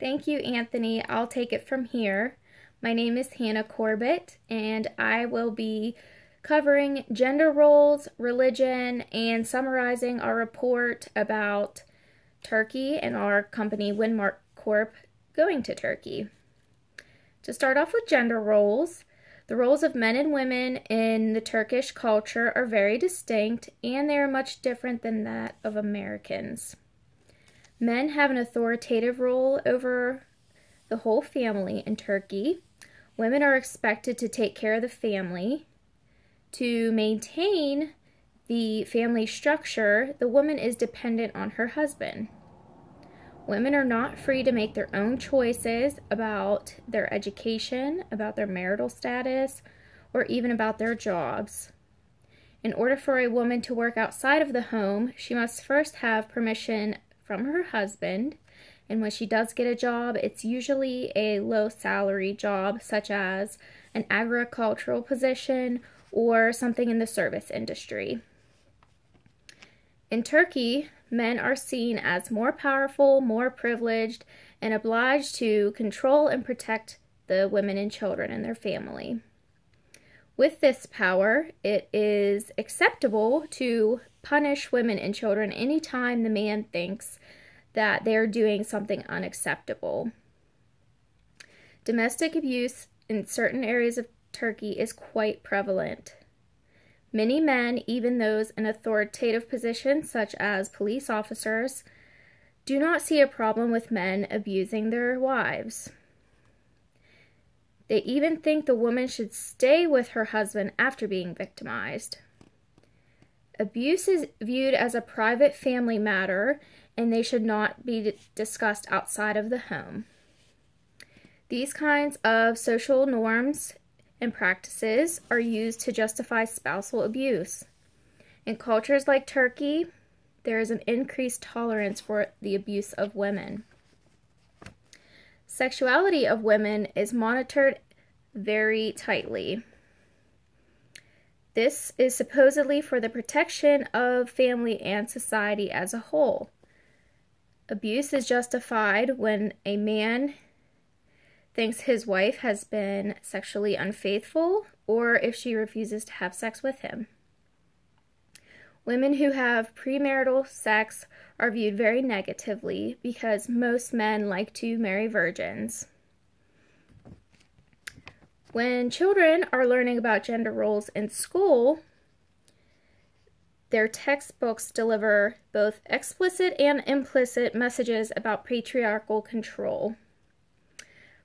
Thank you, Anthony. I'll take it from here. My name is Hannah Corbett, and I will be covering gender roles, religion, and summarizing our report about Turkey and our company, Winmark Corp, going to Turkey. To start off with gender roles, the roles of men and women in the Turkish culture are very distinct, and they are much different than that of Americans. Men have an authoritative role over the whole family in Turkey. Women are expected to take care of the family. To maintain the family structure, the woman is dependent on her husband. Women are not free to make their own choices about their education, about their marital status, or even about their jobs. In order for a woman to work outside of the home, she must first have permission from her husband, and when she does get a job, it's usually a low-salary job, such as an agricultural position or something in the service industry. In Turkey, men are seen as more powerful, more privileged, and obliged to control and protect the women and children in their family. With this power, it is acceptable to punish women and children anytime the man thinks that they're doing something unacceptable. Domestic abuse in certain areas of Turkey is quite prevalent. Many men, even those in authoritative positions such as police officers, do not see a problem with men abusing their wives. They even think the woman should stay with her husband after being victimized. Abuse is viewed as a private family matter, and they should not be discussed outside of the home. These kinds of social norms and practices are used to justify spousal abuse. In cultures like Turkey, there is an increased tolerance for the abuse of women. Sexuality of women is monitored very tightly. This is supposedly for the protection of family and society as a whole. Abuse is justified when a man thinks his wife has been sexually unfaithful or if she refuses to have sex with him. Women who have premarital sex are viewed very negatively because most men like to marry virgins. When children are learning about gender roles in school, their textbooks deliver both explicit and implicit messages about patriarchal control.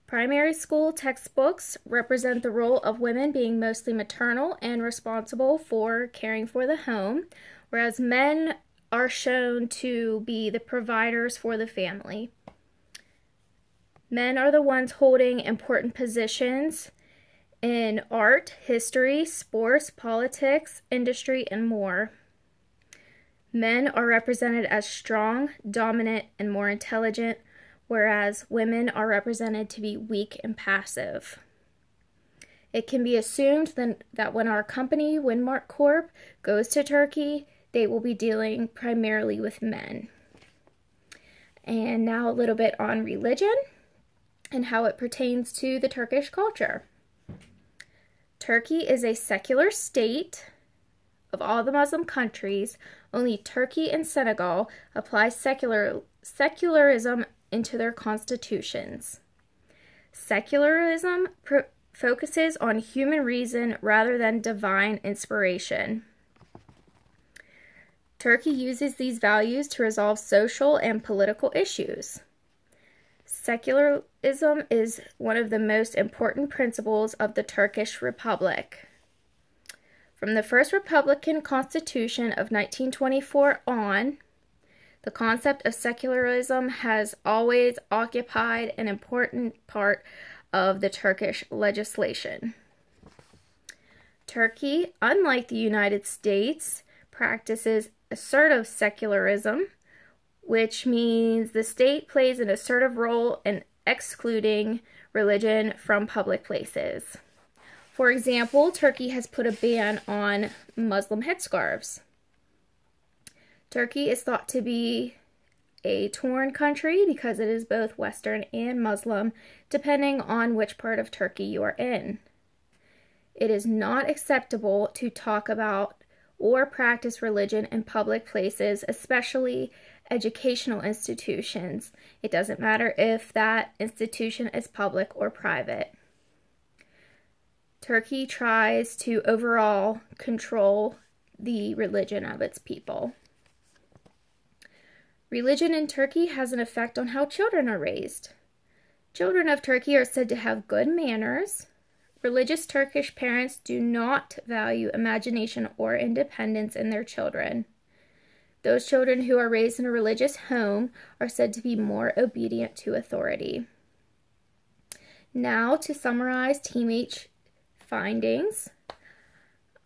Primary school textbooks represent the role of women being mostly maternal and responsible for caring for the home, whereas men are shown to be the providers for the family. Men are the ones holding important positions in art, history, sports, politics, industry, and more. Men are represented as strong, dominant, and more intelligent, whereas women are represented to be weak and passive. It can be assumed that when our company, Winmark Corp, goes to Turkey, they will be dealing primarily with men. And now a little bit on religion and how it pertains to the Turkish culture. Turkey is a secular state. Of all the Muslim countries, only Turkey and Senegal apply secularism into their constitutions. Secularism focuses on human reason rather than divine inspiration. Turkey uses these values to resolve social and political issues. Secularism is one of the most important principles of the Turkish Republic. From the first Republican Constitution of 1924 on, the concept of secularism has always occupied an important part of the Turkish legislation. Turkey, unlike the United States, practices assertive secularism, which means the state plays an assertive role in excluding religion from public places. For example, Turkey has put a ban on Muslim headscarves. Turkey is thought to be a torn country because it is both Western and Muslim, depending on which part of Turkey you are in. It is not acceptable to talk about or practice religion in public places, especially educational institutions. It doesn't matter if that institution is public or private. Turkey tries to overall control the religion of its people. Religion in Turkey has an effect on how children are raised. Children of Turkey are said to have good manners. Religious Turkish parents do not value imagination or independence in their children. Those children who are raised in a religious home are said to be more obedient to authority. Now, to summarize TeamH findings.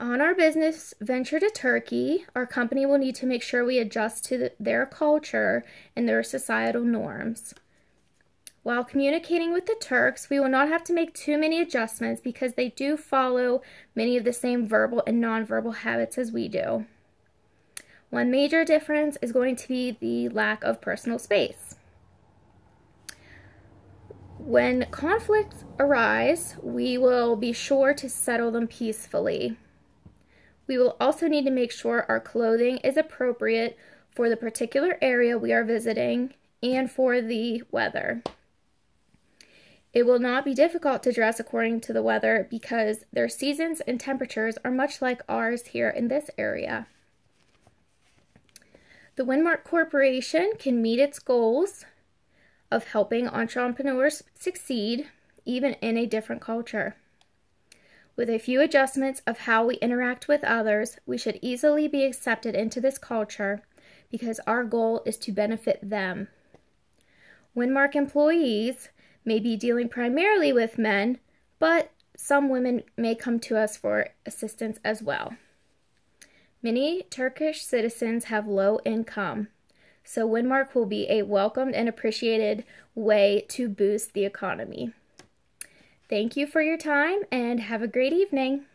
On our business venture to Turkey, our company will need to make sure we adjust to their culture and their societal norms. While communicating with the Turks, we will not have to make too many adjustments because they do follow many of the same verbal and nonverbal habits as we do. One major difference is going to be the lack of personal space. When conflicts arise, we will be sure to settle them peacefully. We will also need to make sure our clothing is appropriate for the particular area we are visiting and for the weather. It will not be difficult to dress according to the weather because their seasons and temperatures are much like ours here in this area. The Winmark Corporation can meet its goals of helping entrepreneurs succeed even in a different culture. With a few adjustments of how we interact with others, we should easily be accepted into this culture because our goal is to benefit them. Winmark employees may be dealing primarily with men, but some women may come to us for assistance as well. Many Turkish citizens have low income, so Winmark will be a welcomed and appreciated way to boost the economy. Thank you for your time and have a great evening.